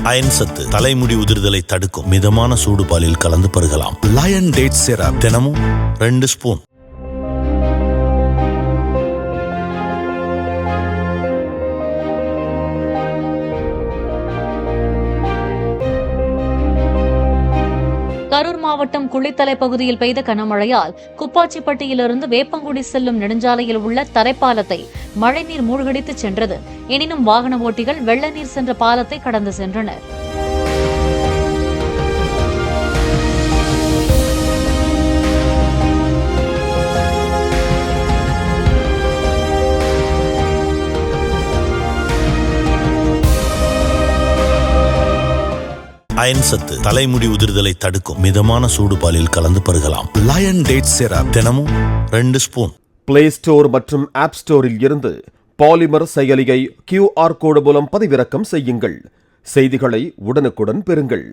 Iron சத்து தலைமுடி உதிர்தலை தடுக்கும். மிதமான சூடு பாலில் கலந்து பருகலாம். லயன் டேட் சிரப் தினமும் 2 ஸ்பூன். கரூர் மாவட்டம் குளித்தலை பகுதியில் பெய்த கனமழையால் குப்பாச்சிப்பட்டியிலிருந்து வேப்பங்குடி செல்லும் நெடுஞ்சாலையில் உள்ள தரைப்பாலத்தை மழைநீர் மூழ்கடித்து சென்றது. எனினும் வாகன ஓட்டிகள் வெள்ள நீர் சென்ற பாலத்தை கடந்து சென்றனர். அயன் சத்து தலைமுடி உதிர்தலை தடுக்கும். மிதமான சூடு பாலில் கலந்து பருகலாம். லயன் டேட் சிரப் தினமும் 2 ஸ்பூன். பிளே ஸ்டோர் மற்றும் ஆப் ஸ்டோரில் இருந்து பாலிமர் செயலியை QR கோடு மூலம் பதிவிறக்கம் செய்யுங்கள். செய்திகளை உடனுக்குடன் பெறுங்கள்.